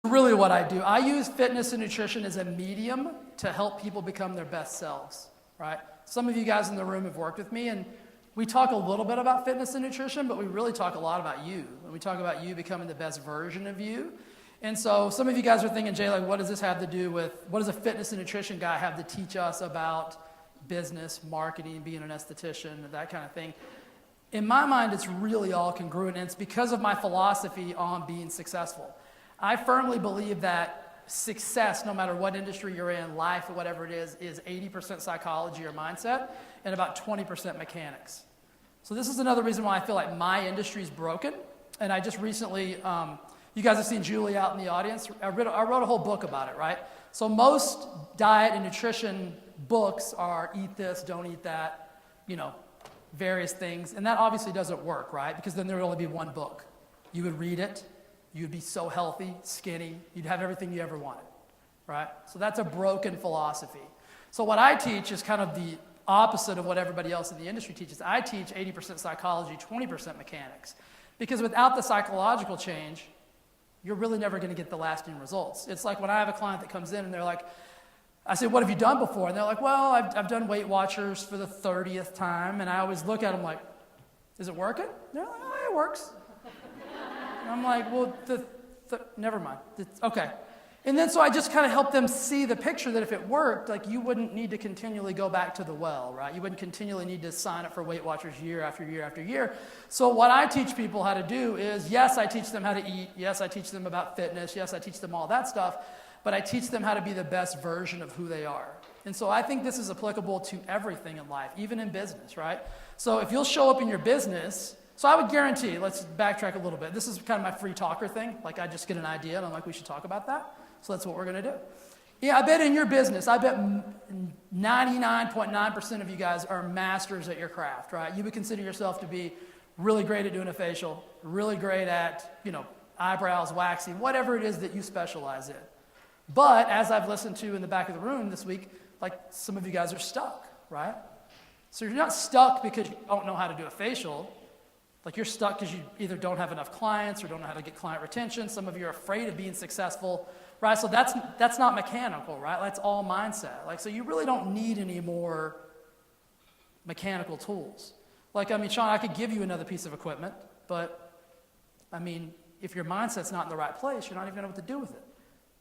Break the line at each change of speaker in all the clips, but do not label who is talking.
Really what I do, I use fitness and nutrition as a medium to help people become their best selves, right? Some of you guys in the room have worked with me, and we talk a little bit about fitness and nutrition, but we really talk a lot about you. And we talk about you becoming the best version of you. And so some of you guys are thinking, Jay, like, what does this have to do with, what does a fitness and nutrition guy have to teach us about business, marketing, being an esthetician, that kind of thing? In my mind, it's really all congruent, and it's because of my philosophy on being successful. I firmly believe that success, no matter what industry you're in, life, or whatever it is 80% psychology or mindset and about 20% mechanics. So this is another reason why I feel like my industry is broken. And I just recently, you guys have seen Julie out in the audience. I wrote a whole book about it, right? So most diet and nutrition books are eat this, don't eat that, various things. And that obviously doesn't work, right? Because then there would only be one book. You would read it. You'd be so healthy, skinny, you'd have everything you ever wanted, right? So that's a broken philosophy. So what I teach is kind of the opposite of what everybody else in the industry teaches. I teach 80% psychology, 20% mechanics. Because without the psychological change, you're really never going to get the lasting results. It's like when I have a client that comes in and they're like, I say, what have you done before? And they're like, well, I've done Weight Watchers for the 30th time. And I always look at them like, is it working? They're like, oh, it works. I'm like, well, never mind. Okay. And then so I just kind of help them see the picture that if it worked, like you wouldn't need to continually go back to the well, right? You wouldn't continually need to sign up for Weight Watchers year after year after year. So what I teach people how to do is, yes, I teach them how to eat. Yes, I teach them about fitness. Yes, I teach them all that stuff. But I teach them how to be the best version of who they are. And so I think this is applicable to everything in life, even in business, right? So if you'll show up in your business. So I would guarantee, let's backtrack a little bit. This is kind of my free talker thing. Like I just get an idea and I'm like, we should talk about that. So that's what we're going to do. Yeah, I bet in your business, I bet 99.9% of you guys are masters at your craft, right? You would consider yourself to be really great at doing a facial, really great at, eyebrows, waxing, whatever it is that you specialize in. But as I've listened to in the back of the room this week, like some of you guys are stuck, right? So you're not stuck because you don't know how to do a facial. Like you're stuck because you either don't have enough clients or don't know how to get client retention. Some of you are afraid of being successful, right? So that's not mechanical, right? That's all mindset. Like, so you really don't need any more mechanical tools. Like, Sean, I could give you another piece of equipment, but if your mindset's not in the right place, you're not even going to know what to do with it.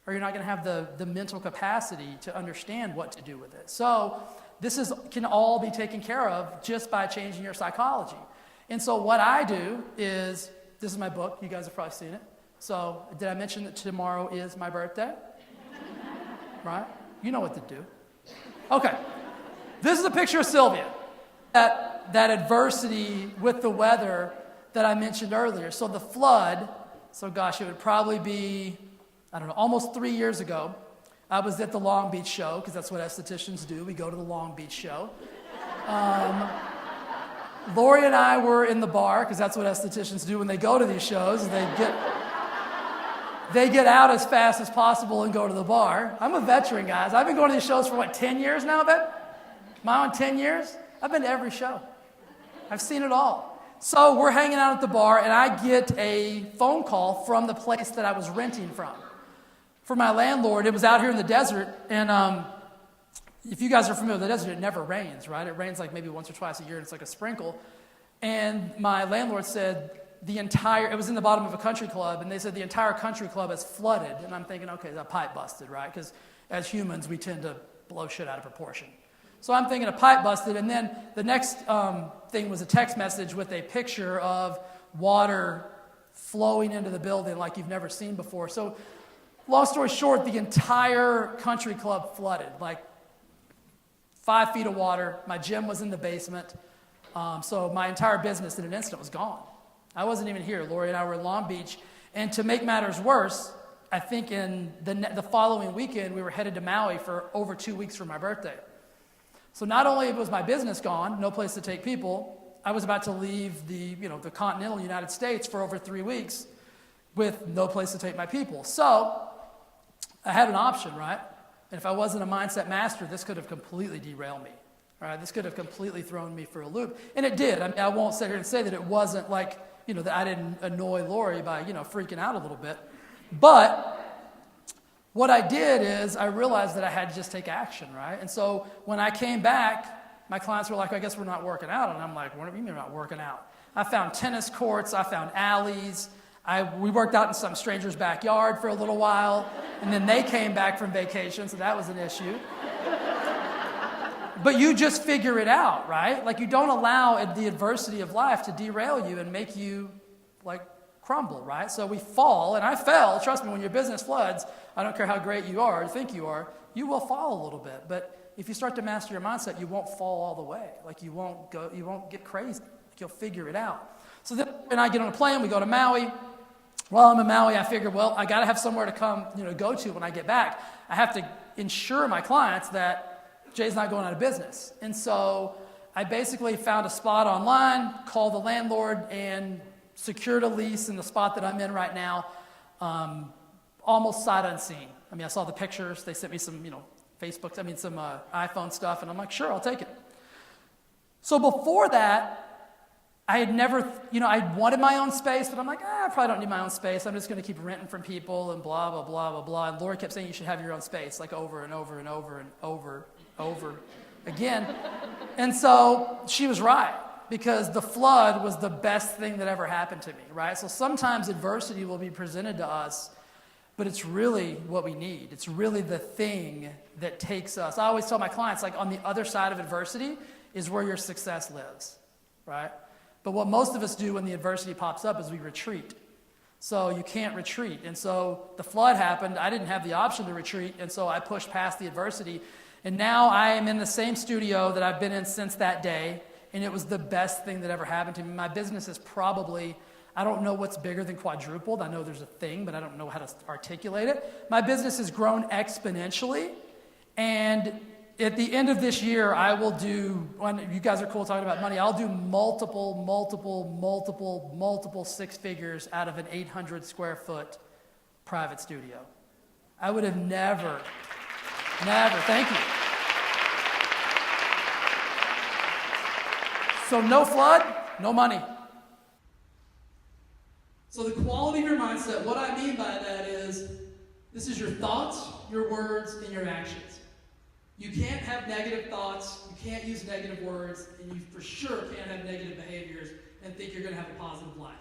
Or you're not going to have the mental capacity to understand what to do with it. So this can all be taken care of just by changing your psychology. And so what I do is, this is my book. You guys have probably seen it. So did I mention that tomorrow is my birthday? Right? You know what to do. Okay. This is a picture of Sylvia. That adversity with the weather that I mentioned earlier. So the flood, it would probably be, almost 3 years ago. I was at the Long Beach show, because that's what estheticians do. We go to the Long Beach show. Lori and I were in the bar, because that's what estheticians do when they go to these shows. They get out as fast as possible and go to the bar. I'm a veteran, guys. I've been going to these shows for 10 years now, I bet? Am I on 10 years? I've been to every show. I've seen it all. So we're hanging out at the bar, and I get a phone call from the place that I was renting from. For my landlord, it was out here in the desert, and if you guys are familiar with the desert, it never rains, right? It rains like maybe once or twice a year, and it's like a sprinkle. And my landlord said it was in the bottom of a country club, and they said the entire country club is flooded. And I'm thinking, okay, that pipe busted, right? Because as humans, we tend to blow shit out of proportion. So I'm thinking a pipe busted, and then the next thing was a text message with a picture of water flowing into the building like you've never seen before. So long story short, the entire country club flooded, like 5 feet of water. My gym was in the basement. So my entire business in an instant was gone. I wasn't even here. Lori and I were in Long Beach. And to make matters worse, I think in the following weekend, we were headed to Maui for over 2 weeks for my birthday. So not only was my business gone, no place to take people, I was about to leave the continental United States for over 3 weeks with no place to take my people. So I had an option, right? And if I wasn't a mindset master, this could have completely derailed me. Right? This could have completely thrown me for a loop. And it did. I won't sit here and say that it wasn't like, that I didn't annoy Lori by, freaking out a little bit. But what I did is I realized that I had to just take action, right? And so when I came back, my clients were like, I guess we're not working out. And I'm like, what do you mean we're not working out? I found tennis courts, I found alleys. We worked out in some stranger's backyard for a little while, and then they came back from vacation, so that was an issue. But you just figure it out, right? Like, you don't allow the adversity of life to derail you and make you, like, crumble, right? So we fall, and I fell. Trust me, when your business floods, I don't care how great you are or think you are, you will fall a little bit. But if you start to master your mindset, you won't fall all the way. Like, you won't get crazy. Like, you'll figure it out. So then when I get on a plane, we go to Maui. While I'm in Maui, I figure, well, I got to have somewhere to come, go to when I get back. I have to ensure my clients that Jay's not going out of business. And so I basically found a spot online, called the landlord, and secured a lease in the spot that I'm in right now, almost sight unseen. I mean, I saw the pictures. They sent me some, some iPhone stuff, and I'm like, sure, I'll take it. So before that, I had never, I wanted my own space, but I'm like, I probably don't need my own space. I'm just going to keep renting from people and blah, blah, blah, blah, blah. And Lori kept saying you should have your own space, like over and over and over and over again. And so she was right, because the flood was the best thing that ever happened to me, right? So sometimes adversity will be presented to us, but it's really what we need. It's really the thing that takes us. I always tell my clients, like, on the other side of adversity is where your success lives, right? But what most of us do when the adversity pops up is we retreat. So you can't retreat. And so the flood happened. I didn't have the option to retreat, and so I pushed past the adversity. And now I am in the same studio that I've been in since that day, and it was the best thing that ever happened to me. My business is probably, I don't know what's bigger than quadrupled. I know there's a thing, but I don't know how to articulate it. My business has grown exponentially, and at the end of this year, I will do, when you guys are cool talking about money, I'll do multiple 6 figures out of an 800 square foot private studio. I would have never, thank you. So no flood, no money. So the quality of your mindset, what I mean by that is, this is your thoughts, your words, and your actions. You can't have negative thoughts, you can't use negative words, and you for sure can't have negative behaviors and think you're going to have a positive life.